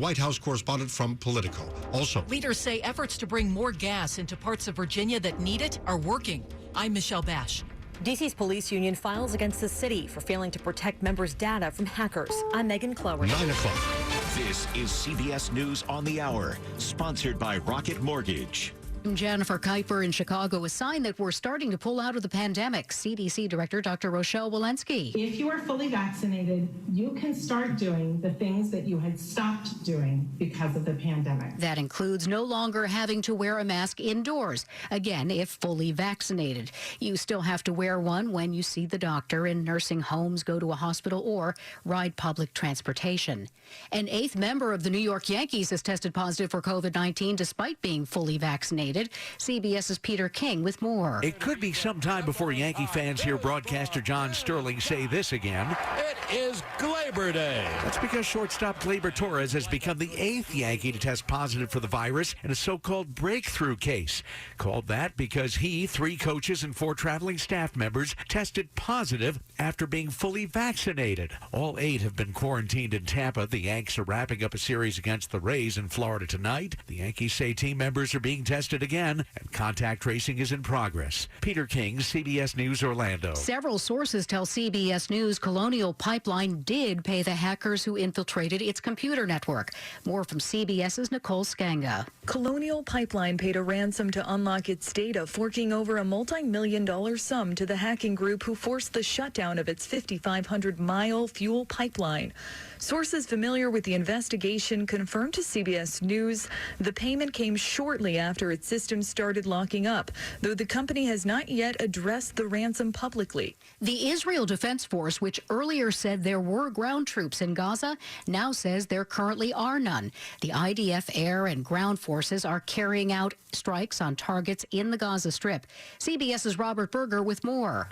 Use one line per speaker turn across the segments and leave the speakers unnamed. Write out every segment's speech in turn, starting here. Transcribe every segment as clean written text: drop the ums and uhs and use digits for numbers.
White House correspondent from Politico. Also,
leaders say efforts to bring more gas into parts of Virginia that need it are working. I'm Michelle Bash.
D.C.'s police union files against the city for failing to protect members' data from hackers. I'm Megan Clowery.
9 o'clock.
This is CBS News on the Hour, sponsored by Rocket Mortgage.
Jennifer Kuiper in Chicago, a sign that we're starting to pull out of the pandemic. CDC Director Dr. Rochelle Walensky.
If you are fully vaccinated, you can start doing the things that you had stopped doing because of the pandemic.
That includes no longer having to wear a mask indoors. Again, if fully vaccinated. You still have to wear one when you see the doctor, in nursing homes, go to a hospital, or ride public transportation. An 8th member of the New York Yankees has tested positive for COVID-19 despite being fully vaccinated. CBS's Peter King with more.
It could be some time before Yankee fans hear broadcaster John Sterling say this again.
It is Glaber Day.
That's because shortstop Gleyber Torres has become the 8th Yankee to test positive for the virus in a so-called breakthrough case. Called that because he, 3 coaches, and 4 traveling staff members tested positive after being fully vaccinated. All 8 have been quarantined in Tampa. The Yanks are wrapping up a series against the Rays in Florida tonight. The Yankees say team members are being tested again, and contact tracing is in progress. Peter King, CBS News, Orlando.
Several sources tell CBS News Colonial Pipeline did pay the hackers who infiltrated its computer network. More from CBS's Nicole Skanga.
Colonial Pipeline paid a ransom to unlock its data, forking over a multi-million-dollar sum to the hacking group who forced the shutdown of its 5,500-mile fuel pipeline. Sources familiar with the investigation confirmed to CBS News the payment came shortly after its systems started locking up, though the company has not yet addressed the ransom publicly.
The Israel Defense Force, which earlier said there were ground troops in Gaza, now says there currently are none. The IDF air and ground forces are carrying out strikes on targets in the Gaza Strip. CBS's Robert Berger with more.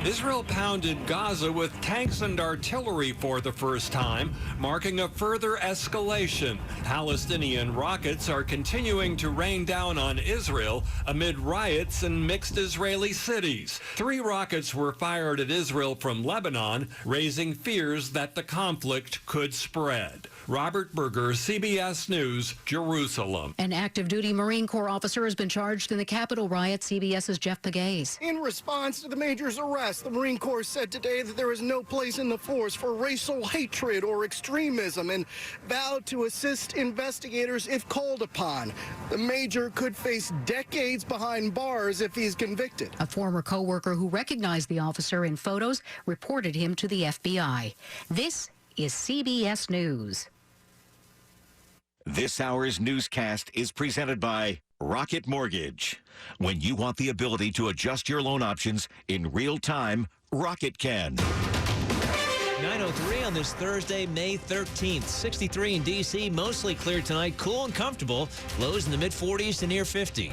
Israel pounded Gaza with tanks and artillery for the first time, marking a further escalation. Palestinian rockets are continuing to rain down on Israel amid riots in mixed Israeli cities. 3 rockets were fired at Israel from Lebanon, raising fears that the conflict could spread. Robert Berger, CBS News, Jerusalem.
An active duty Marine Corps officer has been charged in the Capitol riot. CBS's Jeff Pegues.
In response to the major's arrest, the Marine Corps said today that there is no place in the force for racial hatred or extremism and vowed to assist investigators if called upon. The major could face decades behind bars if he's convicted.
A former co-worker who recognized the officer in photos reported him to the FBI. This is CBS News.
This hour's newscast is presented by Rocket Mortgage. When you want the ability to adjust your loan options in real time, Rocket can.
9:03 on this Thursday, May 13th. 63 in D.C., mostly clear tonight, cool and comfortable. Lows in the mid-40s to near 50.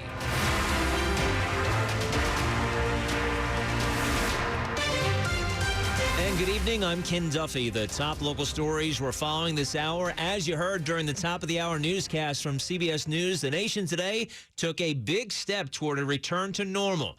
And good evening, I'm Ken Duffy. The top local stories we're following this hour. As you heard during the top of the hour newscast from CBS News, the nation today took a big step toward a return to normal,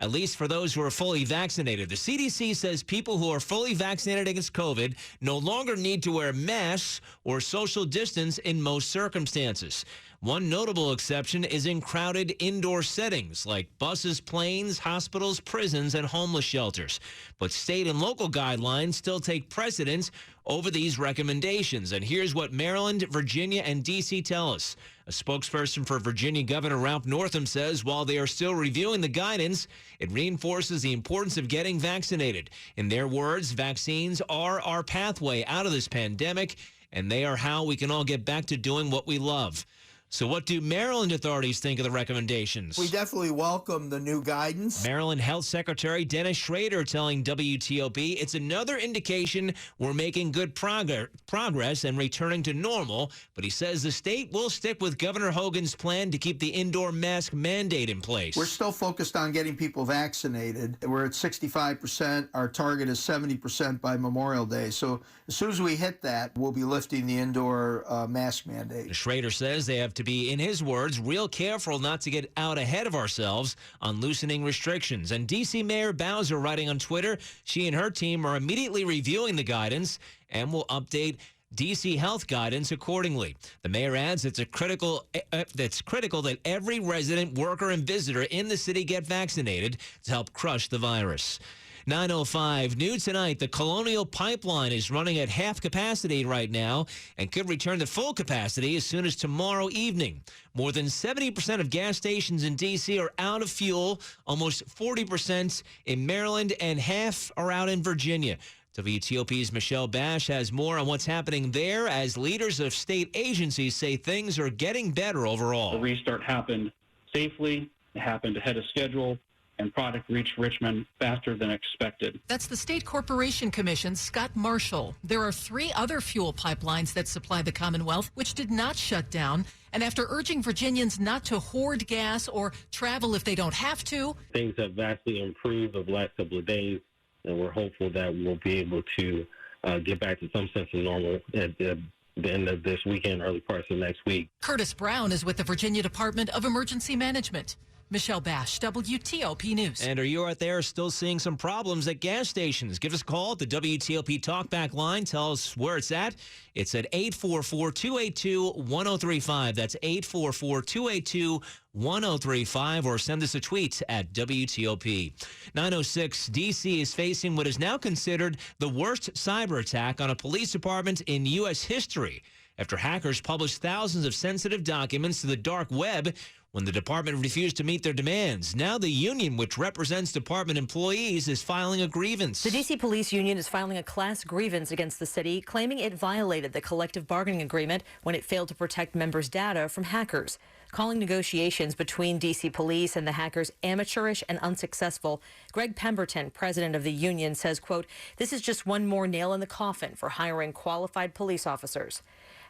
at least for those who are fully vaccinated. The CDC says people who are fully vaccinated against COVID no longer need to wear masks or social distance in most circumstances. One notable exception is in crowded indoor settings like buses, planes, hospitals, prisons, and homeless shelters. But state and local guidelines still take precedence over these recommendations. And here's what Maryland, Virginia, and D.C. tell us. A spokesperson for Virginia Governor Ralph Northam says while they are still reviewing the guidance, it reinforces the importance of getting vaccinated. In their words, vaccines are our pathway out of this pandemic, and they are how we can all get back to doing what we love. So what do Maryland authorities think of the recommendations?
We definitely welcome the new guidance.
Maryland Health Secretary Dennis Schrader telling WTOP it's another indication we're making good progress and returning to normal, but he says the state will stick with Governor Hogan's plan to keep the indoor mask mandate in place.
We're still focused on getting people vaccinated. We're at 65%. Our target is 70% by Memorial Day. So as soon as we hit that, we'll be lifting the indoor mask mandate.
Schrader says they have to be, in his words, real careful not to get out ahead of ourselves on loosening restrictions. And D.C. Mayor Bowser writing on Twitter, she and her team are immediately reviewing the guidance and will update D.C. health guidance accordingly. The mayor adds it's critical that every resident, worker, and visitor in the city get vaccinated to help crush the virus. 9:05 new tonight. The Colonial Pipeline is running at half capacity right now and could return to full capacity as soon as tomorrow evening. More than 70% of gas stations in D.C. are out of fuel, almost 40% in Maryland, and half are out in Virginia. WTOP's Michelle Bash has more on what's happening there as leaders of state agencies say things are getting better overall.
The restart happened safely, it happened ahead of schedule, and product reached Richmond faster than expected.
That's the State Corporation Commission's Scott Marshall. There are 3 other fuel pipelines that supply the Commonwealth, which did not shut down. And after urging Virginians not to hoard gas or travel if they don't have to,
things have vastly improved over the last couple of days, and we're hopeful that we'll be able to get back to some sense of normal at the end of this weekend, early parts of next week.
Curtis Brown is with the Virginia Department of Emergency Management. Michelle Bash, WTOP News.
And are you out there still seeing some problems at gas stations? Give us a call at the WTOP Talkback line. Tell us where it's at. It's at 844-282-1035. That's 844-282-1035, or send us a tweet at WTOP. 9:06, D.C. is facing what is now considered the worst cyber attack on a police department in U.S. history after hackers published thousands of sensitive documents to the dark web when the department refused to meet their demands. Now the union, which represents department employees, is filing a grievance.
The D.C. Police Union is filing a class grievance against the city, claiming it violated the collective bargaining agreement when it failed to protect members' data from hackers. Calling negotiations between D.C. Police and the hackers amateurish and unsuccessful, Greg Pemberton, president of the union, says, quote, "This is just one more nail in the coffin for hiring qualified police officers."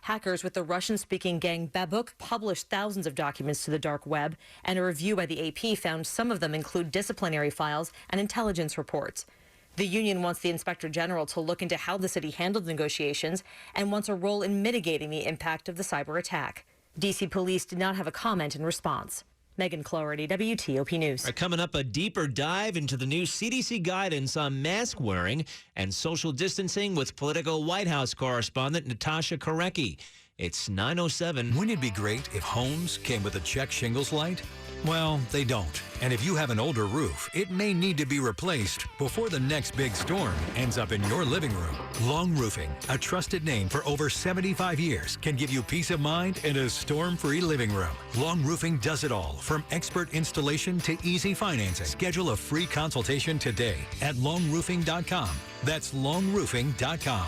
Hackers with the Russian-speaking gang Babuk published thousands of documents to the dark web, and a review by the AP found some of them include disciplinary files and intelligence reports. The union wants the Inspector General to look into how the city handled negotiations and wants a role in mitigating the impact of the cyber attack. D.C. Police did not have a comment in response. Megan Cloherty, WTOP News.
Coming up, a deeper dive into the new CDC guidance on mask wearing and social distancing with Politico White House correspondent Natasha Korecki. It's 9:07.
Wouldn't it be great if homes came with a check shingles light? Well, they don't. And if you have an older roof, it may need to be replaced before the next big storm ends up in your living room. Long Roofing, a trusted name for over 75 years, can give you peace of mind in a storm-free living room. Long Roofing does it all, from expert installation to easy financing. Schedule a free consultation today at longroofing.com. That's longroofing.com.